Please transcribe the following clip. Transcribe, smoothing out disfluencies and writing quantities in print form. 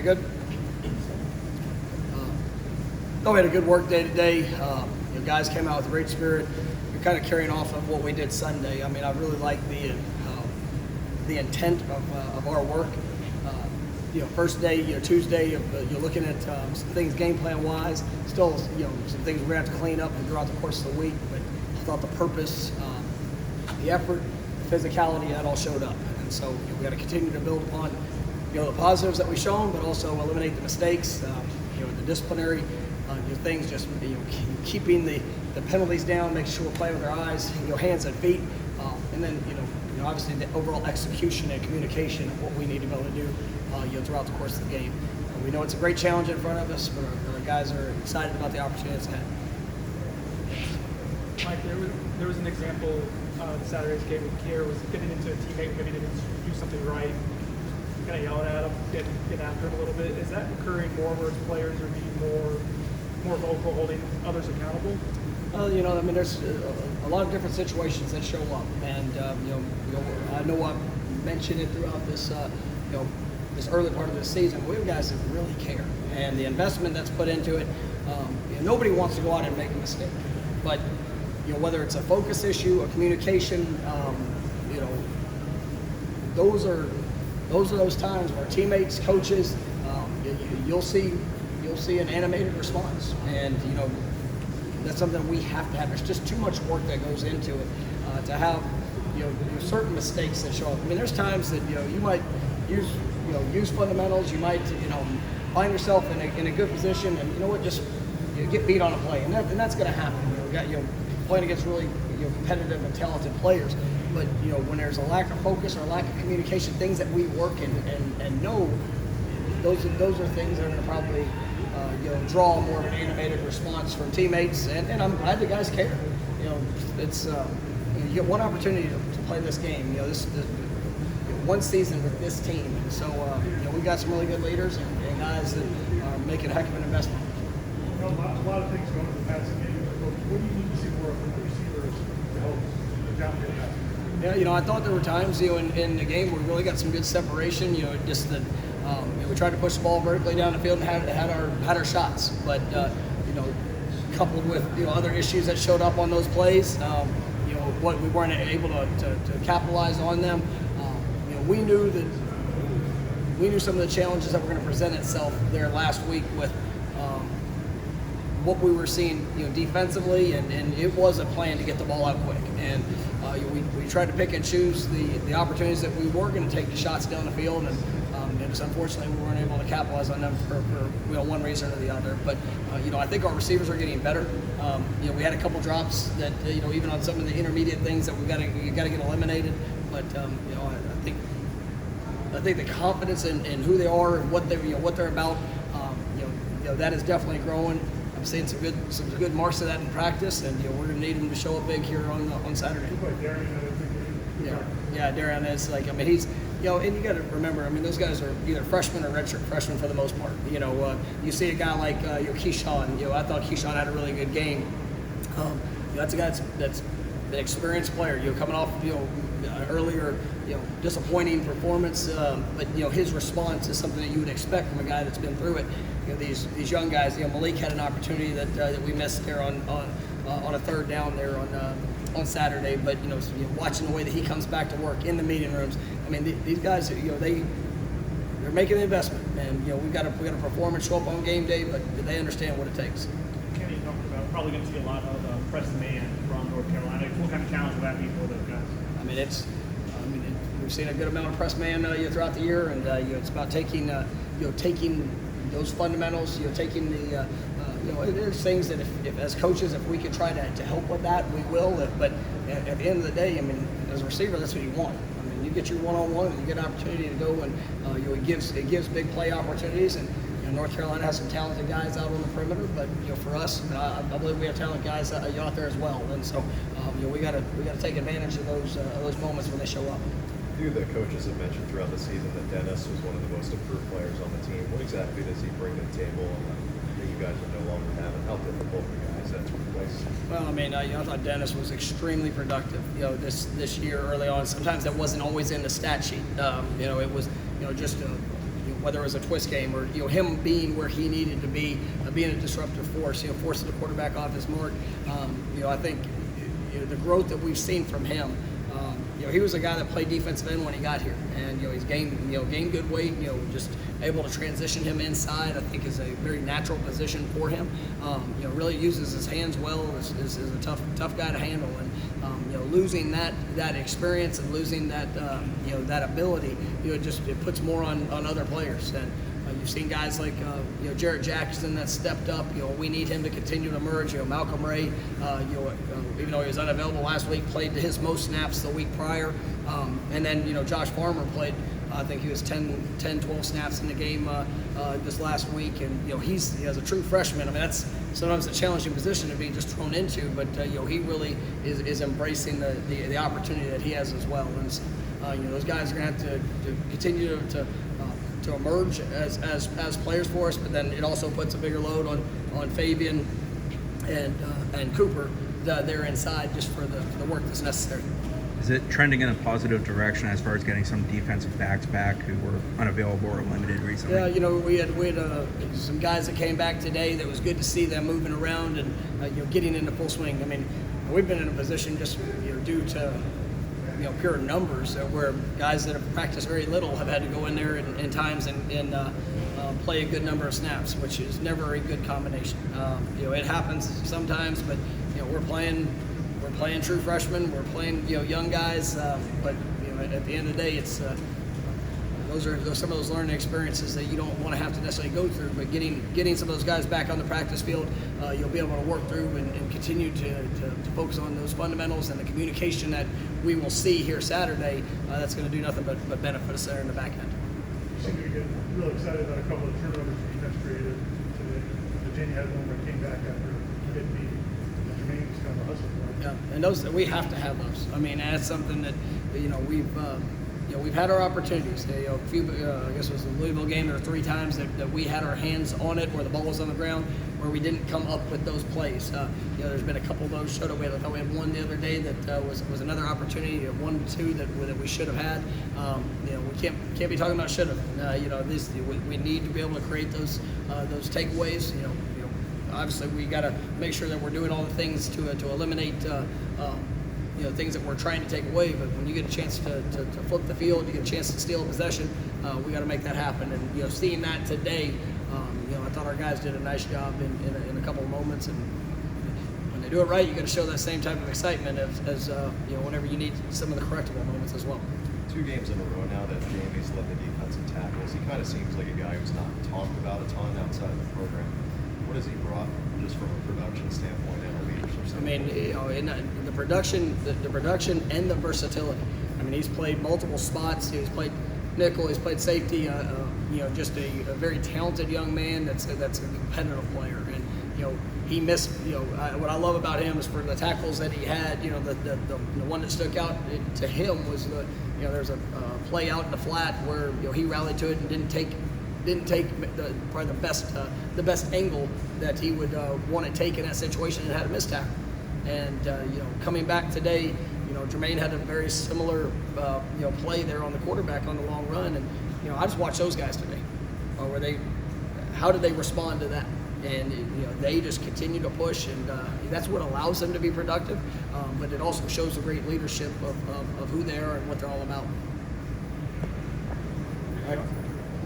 You good? We had a good work day today. Guys came out with great spirit. We're kind of carrying off of what we did Sunday. I mean, I really like the intent of our work. First day, Tuesday, you're looking at some things game plan wise. Still, some things we're gonna have to clean up throughout the course of the week. But I thought the purpose, the effort, the physicality, that all showed up. And so we got to continue to build upon the positives that we've shown, but also eliminate the mistakes, the disciplinary things. Just keeping the penalties down, making sure we're playing with our eyes, hands and feet, and then obviously the overall execution and communication of what we need to be able to do throughout the course of the game. We know it's a great challenge in front of us, but our guys are excited about the opportunities ahead. Mike, there was an example Saturday's game with Kier was getting into a teammate who maybe didn't do something right, kind of yelling at him, get after him a little bit. Is that occurring more where players are being more vocal, holding others accountable? There's a lot of different situations that show up, and I know I've mentioned it throughout this, this early part of the season. We have guys that really care, and the investment that's put into it. Nobody wants to go out and make a mistake, but whether it's a focus issue, a communication, those are those times where teammates, coaches, you'll see an animated response, and that's something we have to have. There's just too much work that goes into it to have certain mistakes that show up. I mean, there's times that you might use fundamentals. You might find yourself in a good position, and just get beat on a play, and that's going to happen. Playing against really competitive and talented players, but when there's a lack of focus or a lack of communication, things that we work and know, those are things that are going to probably draw more of an animated response from teammates, and I'm glad the guys care. It's you get one opportunity to play this game. This one season with this team, and so we've got some really good leaders and guys that are making a heck of an investment. A lot of things going to the passing game. What do you need to see more from the receivers to help the downfield passing? Yeah, I thought there were times, in the game where we really got some good separation. Just that we tried to push the ball vertically down the field and had our shots, but coupled with other issues that showed up on those plays, what we weren't able to capitalize on them. We knew some of the challenges that were going to present itself there last week with what we were seeing, defensively, and it was a plan to get the ball out quick. And we tried to pick and choose the opportunities that we were going to take the shots down the field, and just unfortunately we weren't able to capitalize on them for one reason or the other. But I think our receivers are getting better. We had a couple drops that even on some of the intermediate things that we got to get eliminated. But I think the confidence in who they are and what they're about, that is definitely growing. I'm seeing some good marks of that in practice, and we're going to need him to show up big here on Saturday. Darian is he's and you got to remember, those guys are either freshmen or redshirt freshmen for the most part. You see a guy like Keyshawn. I thought Keyshawn had a really good game. That's a guy that's an experienced player. Coming off earlier disappointing performance, but his response is something that you would expect from a guy that's been through it. These young guys. Malik had an opportunity that we missed there on a third down there on Saturday, but watching the way that he comes back to work in the meeting rooms. These guys, they're making the investment, and we got to perform and show up on game day, but they understand what it takes. Kenny talked about probably going to see a lot of press man from North Carolina. What kind of challenge will that be for those guys? We've seen a good amount of press man throughout the year, and it's about taking those fundamentals, taking the there's things that if as coaches, if we could try to help with that, we will. But at the end of the day, as a receiver, that's what you want. You get your one-on-one, and you get an opportunity to go, and it gives big play opportunities. And North Carolina has some talented guys out on the perimeter, but for us, I believe we have talented guys out there as well. And so we got to take advantage of those moments when they show up. A few of the coaches have mentioned throughout the season that Dennis was one of the most improved players on the team. What exactly does he bring to the table that you guys are no longer having? How difficult for guys that's replaced? Well, I thought Dennis was extremely productive. This year early on. Sometimes that wasn't always in the stat sheet. It was just whether it was a twist game or him being where he needed to be, being a disruptive force, forcing the quarterback off his mark. I think the growth that we've seen from him. He was a guy that played defensive end when he got here, and he's gained good weight. Just able to transition him inside, I think, is a very natural position for him. Really uses his hands well. Is a tough guy to handle, and losing that experience and losing that that ability, it puts more on other players. And you've seen guys like Jarrett Jackson that stepped up. We need him to continue to emerge. Malcolm Ray, even though he was unavailable last week, played his most snaps the week prior. And then Josh Farmer played. I think he was 12 snaps in the game this last week, and he's as a true freshman. I mean, that's sometimes a challenging position to be just thrown into, but he really is embracing the opportunity that he has as well. And those guys are going to have to continue to emerge as players for us, but then it also puts a bigger load on Fabian and Cooper there inside just for the work that's necessary. Is it trending in a positive direction as far as getting some defensive backs back who were unavailable or limited recently? Yeah, we had some guys that came back today. That was good to see them moving around and getting into full swing. I mean, we've been in a position just due to pure numbers where guys that have practiced very little have had to go in there in times and play a good number of snaps, which is never a good combination. It happens sometimes, but we're playing true freshmen, we're playing young guys, but at the end of the day, it's those are some of those learning experiences that you don't want to have to necessarily go through. But getting some of those guys back on the practice field, you'll be able to work through and continue to focus on those fundamentals and the communication that we will see here Saturday. That's going to do nothing but benefit us there in the back end. You seem to get real excited about a couple of turnovers the defense created today. Virginia had one where it came back after getting beat. Jermaine was kind of a hustler. Yeah, and those we have to have those. I mean, that's something that we've had our opportunities. A few, I guess it was the Louisville game. There were 3 times that we had our hands on it, where the ball was on the ground, where we didn't come up with those plays. There's been a couple of those showed up. I thought we had one the other day that was another opportunity. 1 2 that we should have had. We can't be talking about should have. We need to be able to create those takeaways. Obviously, we got to make sure that we're doing all the things to eliminate things that we're trying to take away. But when you get a chance to flip the field, you get a chance to steal a possession, we got to make that happen. And seeing that today, I thought our guys did a nice job in a couple of moments. And when they do it right, you got to show that same type of excitement as whenever you need some of the correctable moments as well. 2 games in a row now that Jamie's led the defensive tackles. He kind of seems like a guy who's not talked about a ton outside of the program. What has he brought just from a production standpoint and a leadership standpoint? I mean, in the production and the versatility. I mean, he's played multiple spots. He's played nickel. He's played safety. Just a very talented young man that's a competitive player. And he missed. What I love about him is for the tackles that he had. The one that stuck out to him was there's a play out in the flat where he rallied to it and didn't take probably the best angle that he would want to take in that situation and had a missed tackle. And coming back today, Jermaine had a very similar play there on the quarterback on the long run, and I just watched those guys today. How did they respond to that? And they just continue to push, and that's what allows them to be productive. But it also shows the great leadership of who they are and what they're all about. All right.